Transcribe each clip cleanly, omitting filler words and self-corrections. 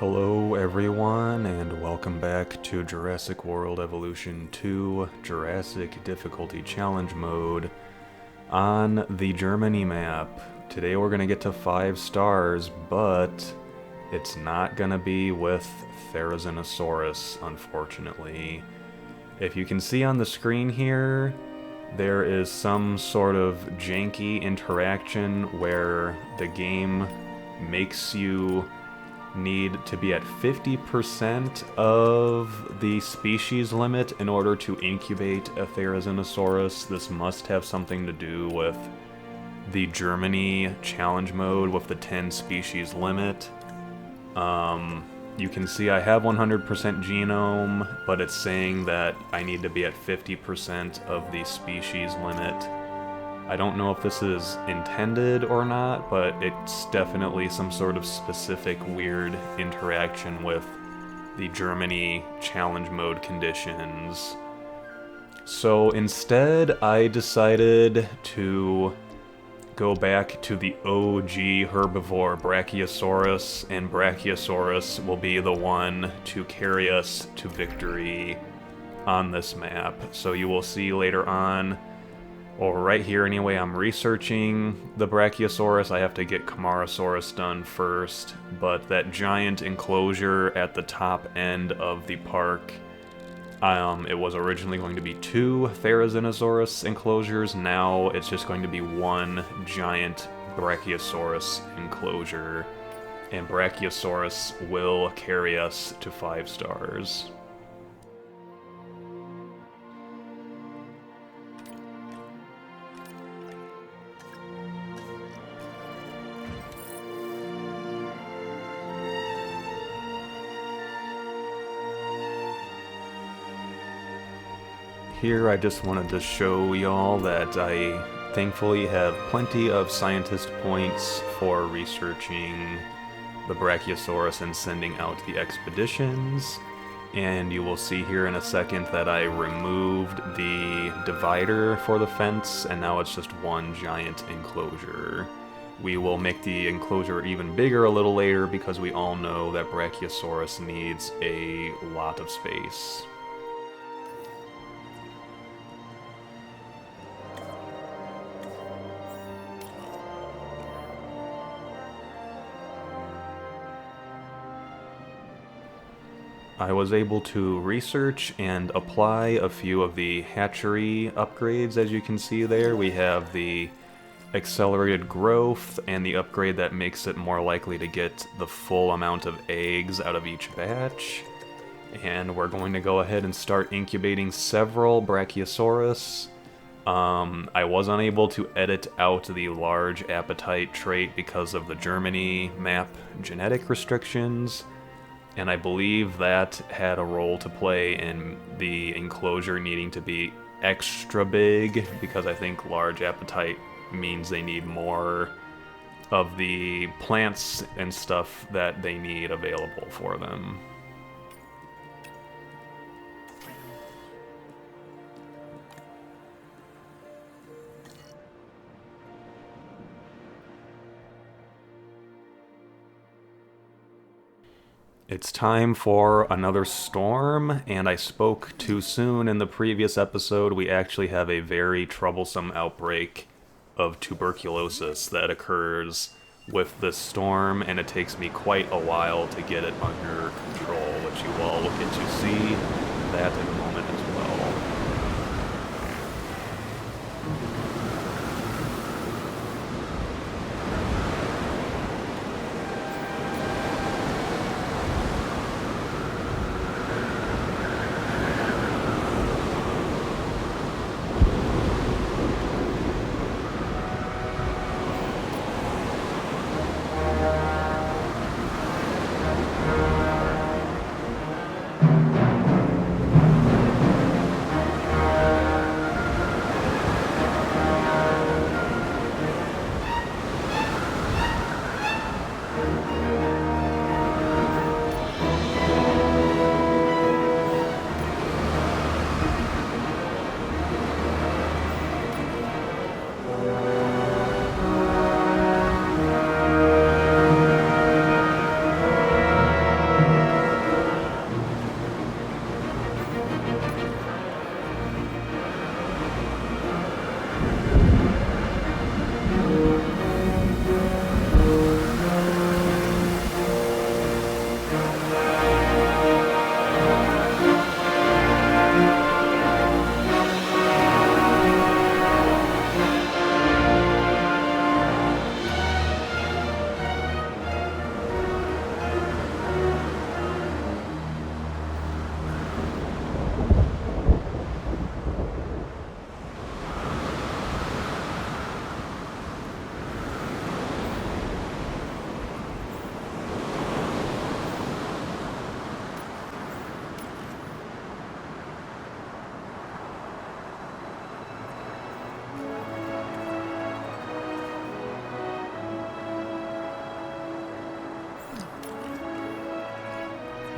Hello everyone, and welcome back to Jurassic World Evolution 2 Jurassic Difficulty Challenge Mode on the Germany map. Today we're going to get to 5 stars, but it's not going to be with Therizinosaurus, unfortunately. If you can see on the screen here, there is some sort of janky interaction where the game makes you need to be at 50% of the species limit in order to incubate a Therizinosaurus. This must have something to do with the Germany challenge mode with the 10 species limit. You can see I have 100% genome, but it's saying that I need to be at 50% of the species limit. I don't know if this is intended or not, but it's definitely some sort of specific weird interaction with the Germany challenge mode conditions. So instead, I decided to go back to the OG herbivore Brachiosaurus, and Brachiosaurus will be the one to carry us to victory on this map. So you will see later on, or right here anyway, I'm researching the Brachiosaurus. I have to get Camarasaurus done first, but that giant enclosure at the top end of the park, it was originally going to be 2 Therizinosaurus enclosures. Now it's just going to be 1 giant Brachiosaurus enclosure, and Brachiosaurus will carry us to 5 stars. Here I just wanted to show y'all that I thankfully have plenty of scientist points for researching the Brachiosaurus and sending out the expeditions. And you will see here in a second that I removed the divider for the fence, and now it's just 1 giant enclosure. We will make the enclosure even bigger a little later because we all know that Brachiosaurus needs a lot of space. I was able to research and apply a few of the hatchery upgrades. As you can see there, we have the accelerated growth and the upgrade that makes it more likely to get the full amount of eggs out of each batch. And we're going to go ahead and start incubating several Brachiosaurus. I was unable to edit out the large appetite trait because of the Germany map genetic restrictions, and I believe that had a role to play in the enclosure needing to be extra big, because I think large appetite means they need more of the plants and stuff that they need available for them. It's time for another storm, and I spoke too soon in the previous episode. We actually have a very troublesome outbreak of tuberculosis that occurs with this storm, and it takes me quite a while to get it under control, which you all will get to see that in a moment as well.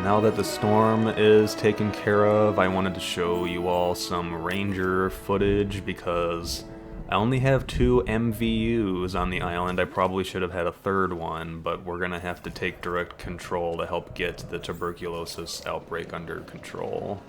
Now that the storm is taken care of, I wanted to show you all some ranger footage because I only have 2 MVUs on the island. I probably should have had a third one, but we're gonna have to take direct control to help get the tuberculosis outbreak under control.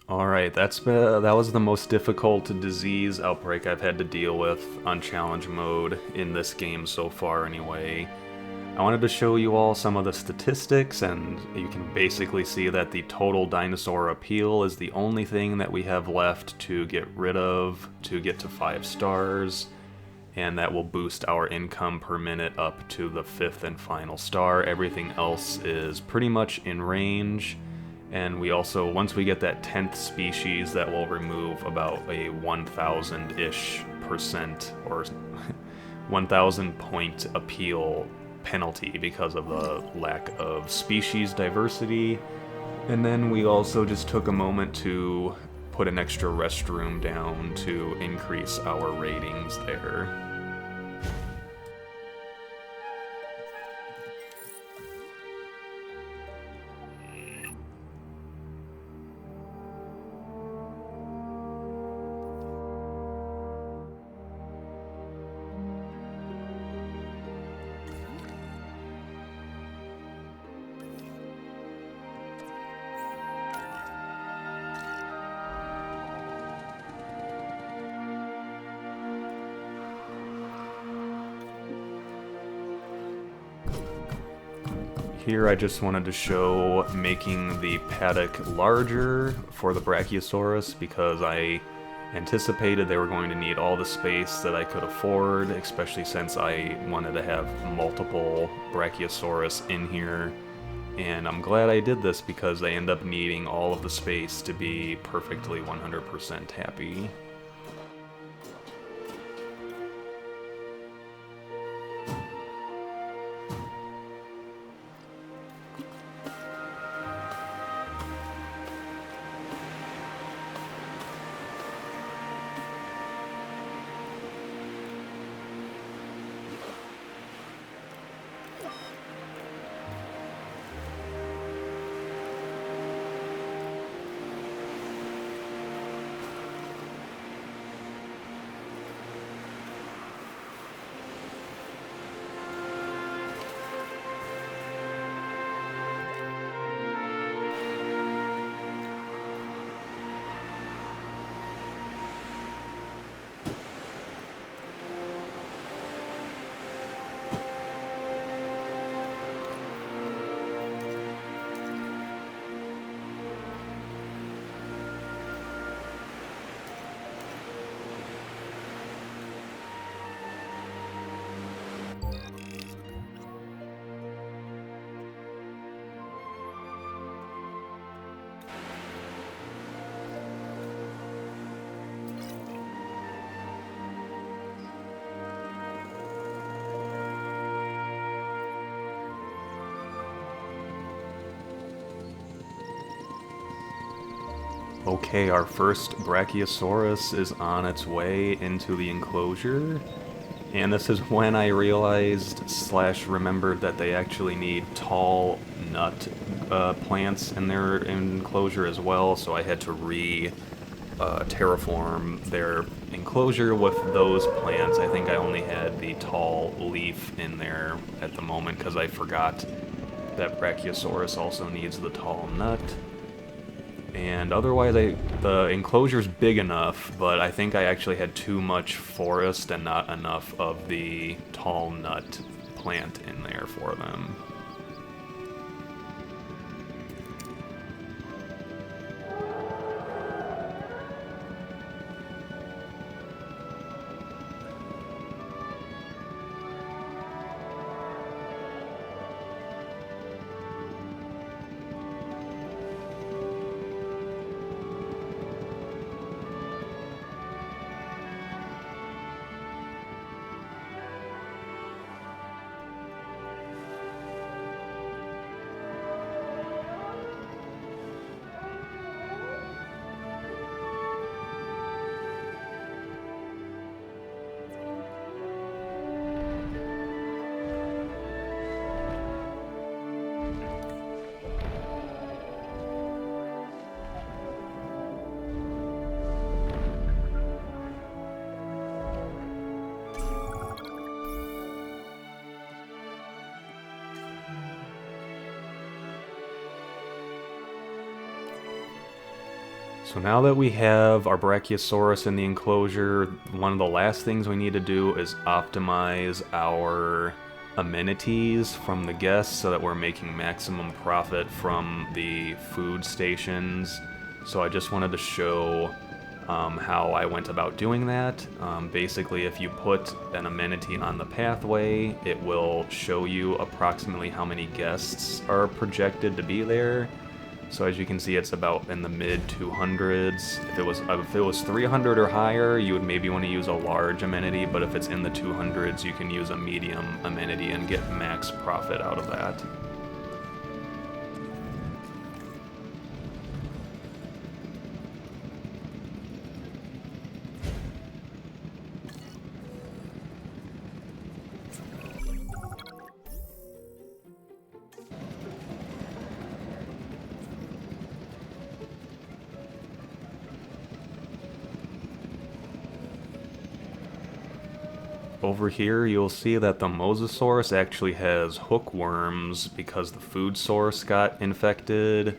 Alright, that was the most difficult disease outbreak I've had to deal with on challenge mode in this game so far anyway. I wanted to show you all some of the statistics, and you can basically see that the total dinosaur appeal is the only thing that we have left to get rid of to get to 5 stars, and that will boost our income per minute up to the 5th and final star. Everything else is pretty much in range. And we also, once we get that 10th species, that will remove about a 1,000-ish percent or 1,000 point appeal penalty because of the lack of species diversity. And then we also just took a moment to put an extra restroom down to increase our ratings there. Here I just wanted to show making the paddock larger for the Brachiosaurus because I anticipated they were going to need all the space that I could afford, especially since I wanted to have multiple Brachiosaurus in here. And I'm glad I did this because they end up needing all of the space to be perfectly 100% happy. Okay, our first Brachiosaurus is on its way into the enclosure. And this is when I realized / remembered that they actually need tall nut plants in their enclosure as well, so I had to terraform their enclosure with those plants. I think I only had the tall leaf in there at the moment because I forgot that Brachiosaurus also needs the tall nut. And otherwise, the enclosure's big enough, but I think I actually had too much forest and not enough of the tall nut plant in there for them. So now that we have our Brachiosaurus in the enclosure, one of the last things we need to do is optimize our amenities from the guests so that we're making maximum profit from the food stations. So I just wanted to show how I went about doing that. Basically, if you put an amenity on the pathway, it will show you approximately how many guests are projected to be there. So as you can see, it's about in the mid 200s. If it was 300 or higher, you would maybe want to use a large amenity, but if it's in the 200s, you can use a medium amenity and get max profit out of that. Over here, you'll see that the Mosasaurus actually has hookworms because the food source got infected.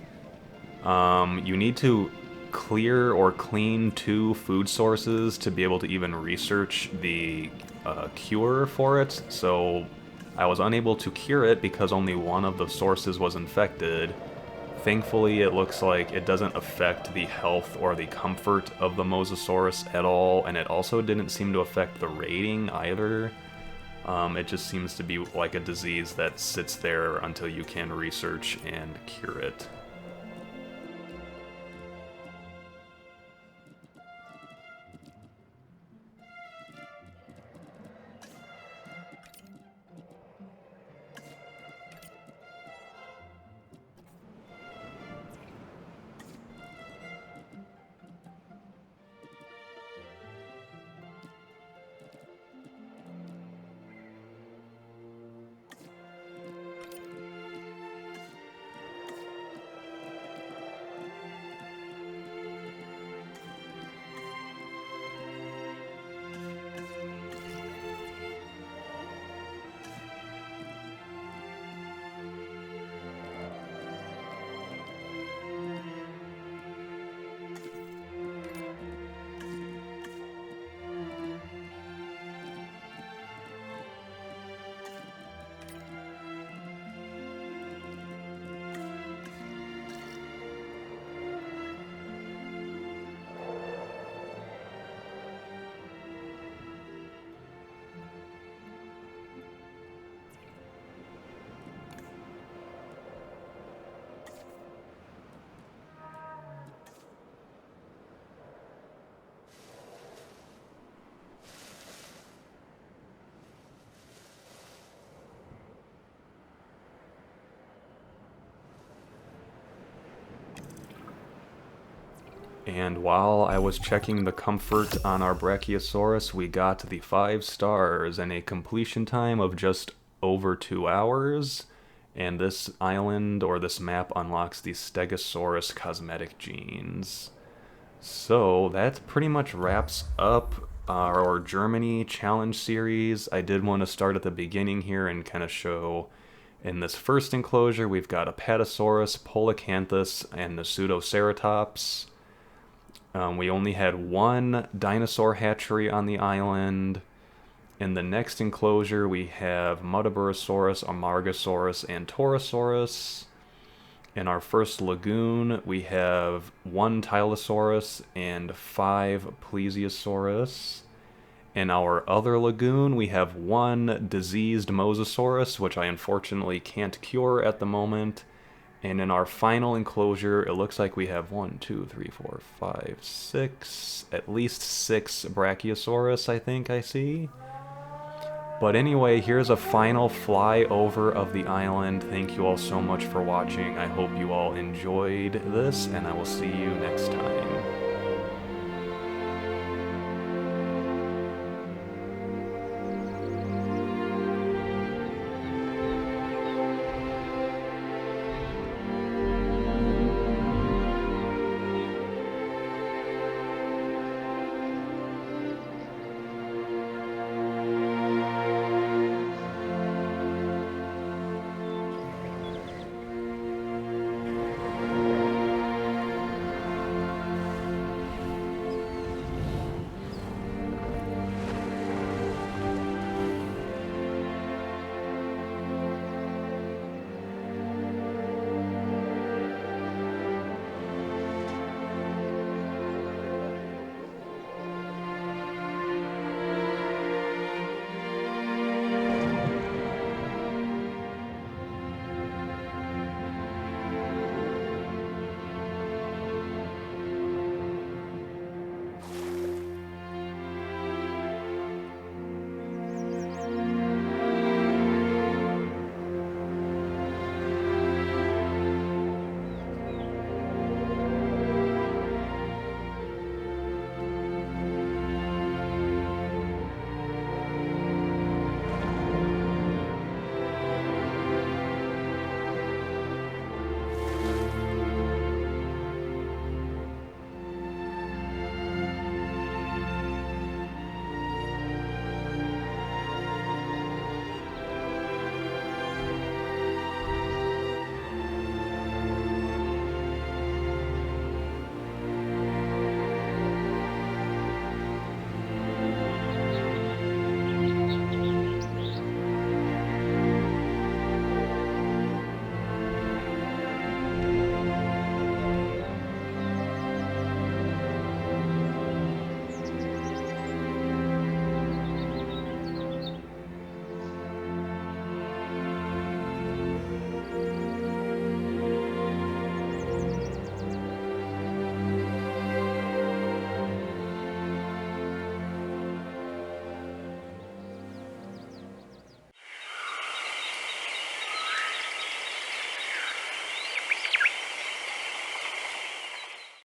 You need to clear or clean 2 food sources to be able to even research the cure for it. So I was unable to cure it because only one of the sources was infected. Thankfully, it looks like it doesn't affect the health or the comfort of the Mosasaurus at all, and it also didn't seem to affect the rating either. It just seems to be like a disease that sits there until you can research and cure it. And while I was checking the comfort on our Brachiosaurus, we got the 5 stars and a completion time of just over 2 hours. And this island, or this map, unlocks the Stegosaurus cosmetic genes. So that pretty much wraps up our Germany challenge series. I did want to start at the beginning here and kind of show, in this first enclosure, we've got Apatosaurus, Polacanthus, and the Pseudoceratops. We only had one dinosaur hatchery on the island. In the next enclosure, we have Muttaburrasaurus, Amargasaurus, and Torosaurus. In our first lagoon, we have one Tylosaurus and 5 Plesiosaurus. In our other lagoon, we have one diseased Mosasaurus, which I unfortunately can't cure at the moment. And in our final enclosure, it looks like we have 1, 2, 3, 4, 5, 6, at least 6 Brachiosaurus, I think I see. But anyway, here's a final flyover of the island. Thank you all so much for watching. I hope you all enjoyed this, and I will see you next time.